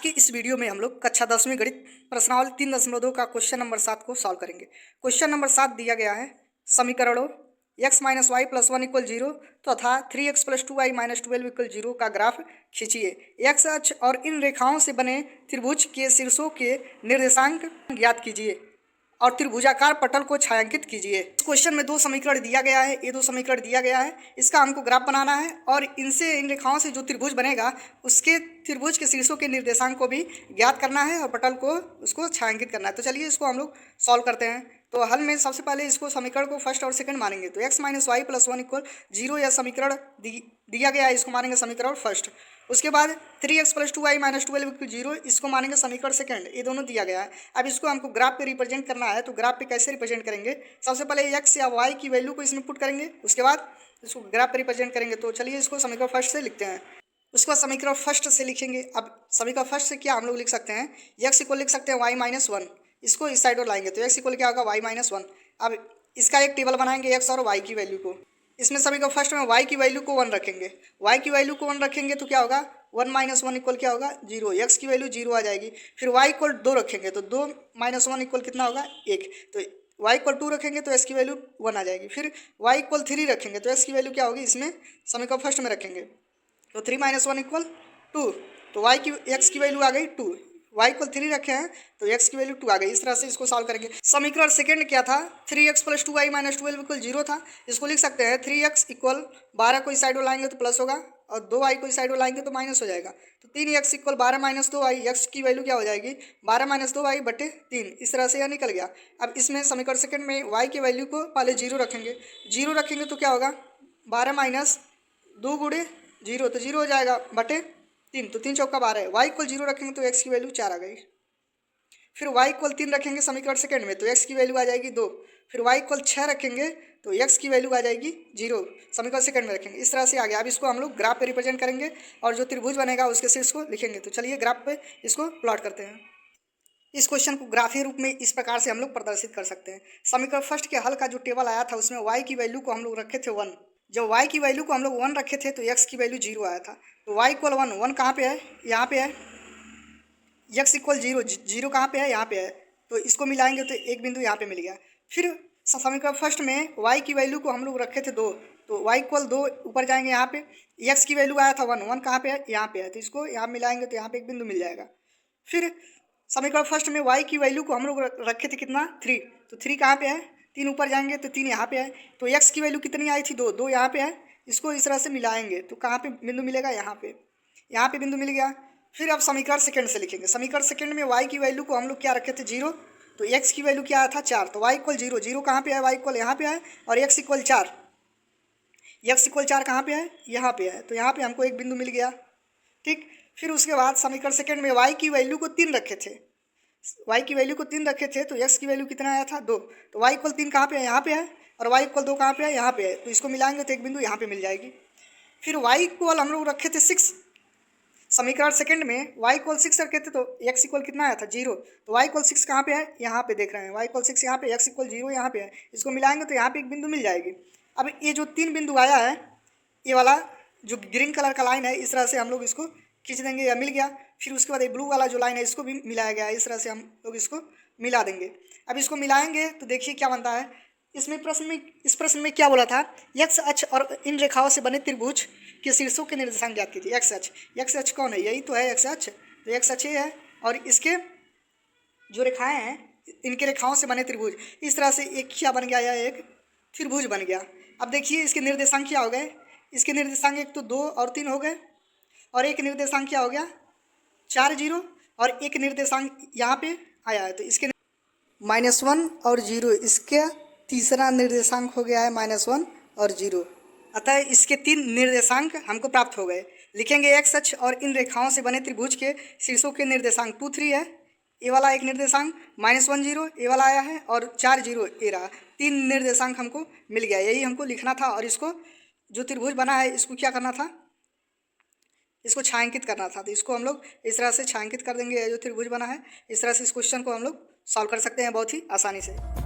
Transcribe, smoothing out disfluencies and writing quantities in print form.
की इस वीडियो में हम लोग कक्षा 10वीं गणित प्रश्नावली 3.2 का क्वेश्चन नंबर 7 को सॉल्व करेंगे। क्वेश्चन नंबर 7 दिया गया है समीकरणों x - y + 1 = 0 तथा 3x + 2y - 12 = 0 का ग्राफ खींचिए। x अक्ष और इन रेखाओं से बने त्रिभुज के शीर्षों के निर्देशांक ज्ञात कीजिए और त्रिभुजाकार पटल को छायांकित कीजिए। इस क्वेश्चन में दो समीकरण दिया गया है, ये दो समीकरण दिया गया है, इसका हमको ग्राफ बनाना है और इनसे इन रेखाओं से जो त्रिभुज बनेगा उसके त्रिभुज के शीर्षों के निर्देशांक को भी ज्ञात करना है और पटल को उसको छायांकित करना है। तो चलिए इसको हम लोग सॉल्व करते हैं। तो हल में सबसे पहले इसको समीकरण को फर्स्ट और सेकंड मानेंगे। तो x - y + 1 = 0 यह समीकरण दिया गया है, इसको मानेंगे समीकरण फर्स्ट। उसके बाद 3x + 2y - 12 = 0 इसको मानेंगे समीकरण सेकंड। ये दोनों दिया गया है। अब इसको हमको ग्राफ पे रिप्रेजेंट करना है। तो ग्राफ पे कैसे रिप्रेजेंट करेंगे? सबसे पहले x या y की वैल्यू को इसमें पुट करेंगे, उसके बाद इसको ग्राफ पे रिप्रेजेंट करेंगे। तो चलिए इसको समीकरण फर्स्ट से लिखते हैं। उसके बाद समीकरण फर्स्ट से लिखेंगे। अब समीकरण फर्स्ट से क्या हम लोग लिख सकते हैं? x को लिख सकते हैं y - 1, इसको इस साइड और लाएंगे तो x इक्वल क्या होगा y - 1। अब इसका एक टेबल बनाएंगे x और y की वैल्यू को। इसमें समीकरण फर्स्ट में y की वैल्यू को 1 रखेंगे। y की वैल्यू को 1 रखेंगे तो क्या होगा? 1 - 1 इक्वल क्या होगा? 0। x की वैल्यू 0 आ जाएगी। फिर y इक्वल 2 रखेंगे तो 2 - 1 इक्वल कितना होगा? 1। तो y इक्वल 2 रखेंगे तो x की वैल्यू 1 आ जाएगी। फिर y इक्वल 3 रखेंगे तो x की वैल्यू क्या होगी? इसमें समीकरण फर्स्ट में रखेंगे तो 3 - 1 इक्वल 2। तो x की वैल्यू आ गई 2। y इक्वल 3 रखे हैं तो x की वैल्यू 2 आ गई। इस तरह से इसको सॉल्व करेंगे। समीकरण सेकंड क्या था? 3x + 2y - 12 = 0 था। इसको लिख सकते हैं 3x इक्वल 12 को इस साइड में लाएंगे तो प्लस होगा और 2y को इस साइड में लाएंगे तो माइनस हो जाएगा। तो 3x इक्वल 12 - 2y, x की वैल्यू क्या हो जाएगी? 12 - 2y बटे 3। इस तरह से यह निकल गया। अब इसमें समीकरण सेकंड में y की वैल्यू को पहले 0 रखेंगे। 0 रखेंगे तो क्या होगा? 12 - 2 × 0 तो 0 हो जाएगा बटे 3। तो 3 चौका 12 है। y इक्वल 0 रखेंगे तो x की वैल्यू 4 आ गई। फिर y इक्वल 3 रखेंगे समीकरण सेकंड में तो x की वैल्यू आ जाएगी 2। फिर y इक्वल 6 रखेंगे तो x की वैल्यू आ जाएगी 0, समीकरण सेकंड में रखेंगे। इस तरह से आ गया। अब इसको हम लोग ग्राफ पे रिप्रेजेंट करेंगे और जो त्रिभुज बनेगा उसके शीर्ष को लिखेंगे। तो चलिए ग्राफ पे इसको प्लॉट करते हैं। इस क्वेश्चन को ग्राफीय रूप में इस प्रकार से हम लोग प्रदर्शित कर सकते हैं। समीकरण फर्स्ट के हल का जो टेबल आया था उसमें y की वैल्यू को हम लोग रखे थे 1। जब y की वैल्यू को हम लोग 1 रखे थे तो x की वैल्यू 0 आया था। तो y इक्वल 1, 1 कहाँ पे है? यहाँ पे है। x इक्वल 0, 0 कहाँ पे है? यहाँ पे है। तो इसको मिलाएंगे तो एक बिंदु यहाँ पे मिल गया। फिर समीकरण फर्स्ट में y की वैल्यू को हम लोग रखे थे 2, तो y इक्वल 2 ऊपर जाएंगे यहाँ पे। x की वैल्यू आया था 1, 1 कहाँ पे है? यहाँ पे है। तो इसको यहाँ मिलाएंगे तो यहाँ पे एक बिंदु मिल जाएगा। फिर समीकरण फर्स्ट में y की वैल्यू को हम लोग रखे थे कितना? 3, तो 3 कहाँ पे है? 3 ऊपर जाएंगे तो 3 यहाँ पे है। तो x की वैल्यू कितनी आई थी? 2, 2 यहाँ पे है। इसको इस तरह से मिलाएंगे तो कहाँ पे बिंदु मिलेगा? यहाँ पे बिंदु मिल गया। फिर अब समीकरण सेकंड से लिखेंगे। समीकरण सेकंड में y की वैल्यू को हम लोग क्या रखे थे? 0। तो x की वैल्यू क्या आया था? 4। तो y इक्वल 0, 0 कहाँ पे है? y इक्वल यहाँ पे है। और x इक्वल 4, x इक्वल 4 कहाँ पे है? यहाँ पे है। तो यहाँ पे हमको एक बिंदु मिल गया। ठीक। फिर उसके बाद समीकरण सेकंड में y की वैल्यू को 3 रखे थे। y की वैल्यू को 3 रखे थे तो x की वैल्यू कितना आया था? 2। तो y इक्वल 3 कहाँ पे है? यहाँ पे है। और y इक्वल 2 कहाँ पे है? यहाँ पे है। तो इसको मिलाएंगे तो एक बिंदु यहाँ पे मिल जाएगी। फिर y इक्वल हम लोग रखे थे 6। समीकरण सेकंड में y इक्वल 6 रखे थे तो x इक्वल कितना आया था? 0। तो y इक्वल 6 कहाँ पे है? यहाँ पे देख रहे हैं। y इक्वल 6 यहाँ पे, x इक्वल 0 यहाँ पे है। इसको मिलाएंगे तो यहाँ पे एक बिंदु मिल जाएगी। अब ये जो 3 बिंदु आया है, ये वाला जो ग्रीन कलर का लाइन है, इस तरह से हम लोग इसको खींच देंगे या मिल गया। फिर उसके बाद ये ब्लू वाला जो लाइन है इसको भी मिलाया गया है। इस तरह से हम लोग इसको मिला देंगे। अब इसको मिलाएंगे तो देखिए क्या बनता है। इस प्रश्न में क्या बोला था? x अक्ष और इन रेखाओं से बने त्रिभुज के शीर्षों के निर्देशांक ज्ञात कीजिए। x अक्ष कौन है? यही तो है x अक्ष। तो x अक्ष ये है और इसके जो रेखाएं हैं, इनके रेखाओं से बने त्रिभुज। इस तरह से एक क्या बन गया? यह एक त्रिभुज बन गया। अब देखिए इसके निर्देशांक क्या हो गए? इसके निर्देशांक एक तो 2 और 3 हो गए और एक निर्देशांक क्या हो गया? 4, 0 और एक निर्देशांक यहाँ पे आया है। तो इसके -1 और 0, इसके तीसरा निर्देशांक हो गया है -1 और 0। अतः इसके 3 निर्देशांक हमको प्राप्त हो गए। लिखेंगे x अक्ष और इन रेखाओं से बने त्रिभुज के शीर्षों के निर्देशांक 2, 3 है। ये वाला एक निर्देशांक, -1, 0 ये वाला आया है और 4, 0 ये रहा। 3 निर्देशांक हमको मिल गया। यही हमको लिखना था और इसको जो त्रिभुज बना है इसको क्या करना था? इसको छायांकित करना था। तो इसको हम लोग इस तरह से छायांकित कर देंगे। जो त्रिभुज बना है इस तरह से इस क्वेश्चन को हम लोग सॉल्व कर सकते हैं बहुत ही आसानी से।